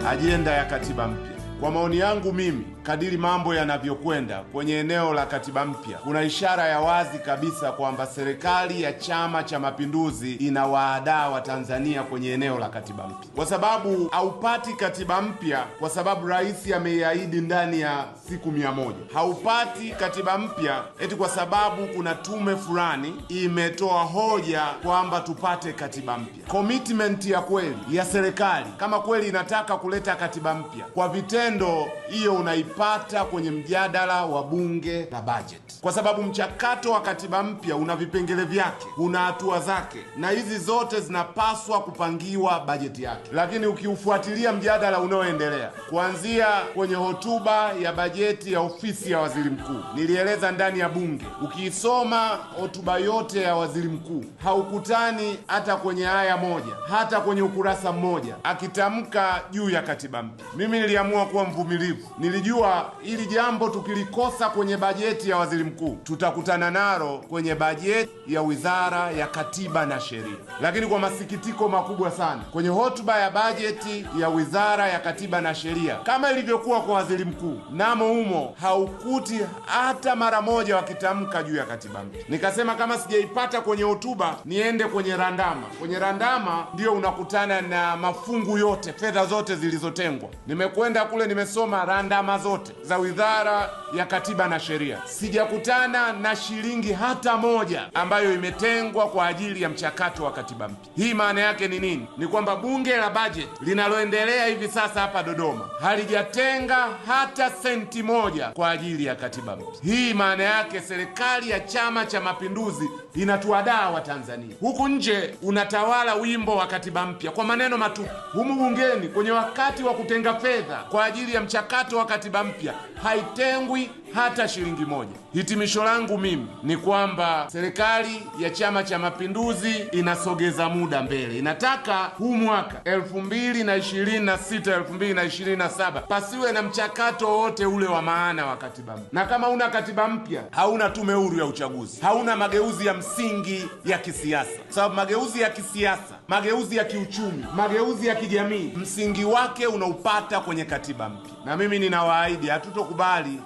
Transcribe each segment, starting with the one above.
ajenda ya katiba mpya. Kwa maoni yangu mimi, kadiri mambo yanavyokwenda kwenye eneo la katiba mpya, kuna ishara ya wazi kabisa kwamba serikali ya Chama cha Mapinduzi inawaadaa Watanzania kwenye eneo la katiba mpya, kwa sababu haupati katiba mpya kwa sababu rais ameiahidi ndani ya siku 100. Haupati katiba mpya eti kwa sababu kuna tume fulani imetoa hoja kwamba tupate katiba mpya. Commitment ya kweli ya serikali, kama kweli inataka kuleta katiba mpya kwa vitendo, hiyo unaipata kwenye mjadala wa bunge la bajeti, kwa sababu mchakato wa katiba mpya una vipengele vyake, una hatua zake, na hizi zote zinapaswa kupangiwa bajeti yake. Lakini ukiufuatilia mjadala unaoendelea kuanzia kwenye hotuba ya bajeti ya ofisi ya waziri mkuu, nilieleza ndani ya bunge, ukiisoma hotuba yote ya waziri mkuu haukutani hata kwenye aya moja, hata kwenye ukurasa mmoja akitamka juu ya katiba mpya. Mimi niliamua kuwa mvumilivu. Nilijua ili jambo tukilikosa kwenye bajeti ya waziri mkuu, tutakutana nalo kwenye bajeti ya wizara ya katiba na sheria. Lakini kwa masikitiko makubwa sana, kwenye hotuba ya bajeti ya wizara ya katiba na sheria, kama ilivyokuwa kwa waziri mkuu, namo humo haukuti hata mara moja wakitamka juu ya katiba mpya. Nikasema kama sijaipata kwenye hotuba, niende kwenye randama. Kwenye randama ndio unakutana na mafungu yote, fedha zote zilizotengwa. Nimekwenda kule, nimesoma randama zote za wizara ya katiba na sheria, sijakutana na shilingi hata moja ambayo imetengwa kwa ajili ya mchakato wa katiba mpya. Hii maana yake ni nini? Ni kwamba bunge la bajeti linaloendelea hivi sasa hapa Dodoma halijatenga hata senti moja kwa ajili ya katiba mpya. Hii maana yake serikali ya Chama cha Mapinduzi inatuadaa Watanzania. Huku nje unatawala wimbo wa katiba mpya kwa maneno matupu. Humu bungeni kwenye wakati wa kutenga fedha kwa ajili ya mchakato wa katiba mpya haitengwi hata shilingi moja. Hitimisho langu mimi ni kwamba serikali ya Chama cha Mapinduzi inasogeza muda mbele. Inataka huu mwaka 2026 2027 pasiwe na mchakato wote ule wa maana wa katiba mpya. Na kama una katiba mpya, hauna tume huru ya uchaguzi, hauna mageuzi ya msingi ya kisiasa. Sababu mageuzi ya kisiasa, mageuzi ya kiuchumi, mageuzi ya kijamii, msingi wake unaupata kwenye katiba mpya. Na mimi ninawaahidi hatutokubali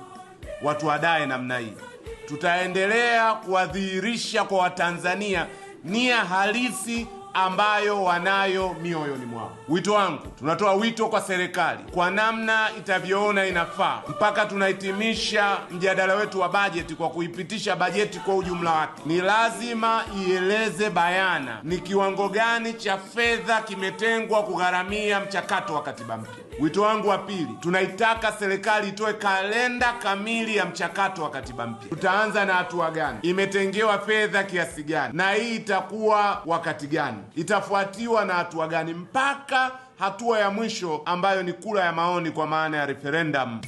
watu wadae namna hii. Tutaendelea kuwadhihirisha kwa Watanzania nia halisi ambayo wanayo mioyoni mwao. Wito wangu, tunatoa wito kwa serikali kwa namna itavyoona inafaa, mpaka tunahitimisha mjadala wetu wa bajeti kwa kuipitisha bajeti kwa ujumla wake, ni lazima ieleze bayana ni kiwango gani cha fedha kimetengwa kugharamia mchakato wa katiba mpya. Wito wangu wa pili, tunaitaka serikali itoe kalenda kamili ya mchakato wa katiba mpya. Tutaanza na hatua gani? Imetengewa fedha kiasi gani? Na hii itakuwa wakati gani? Itafuatiwa na hatua gani? Mpaka hatua ya mwisho ambayo ni kura ya maoni kwa maana ya referendum.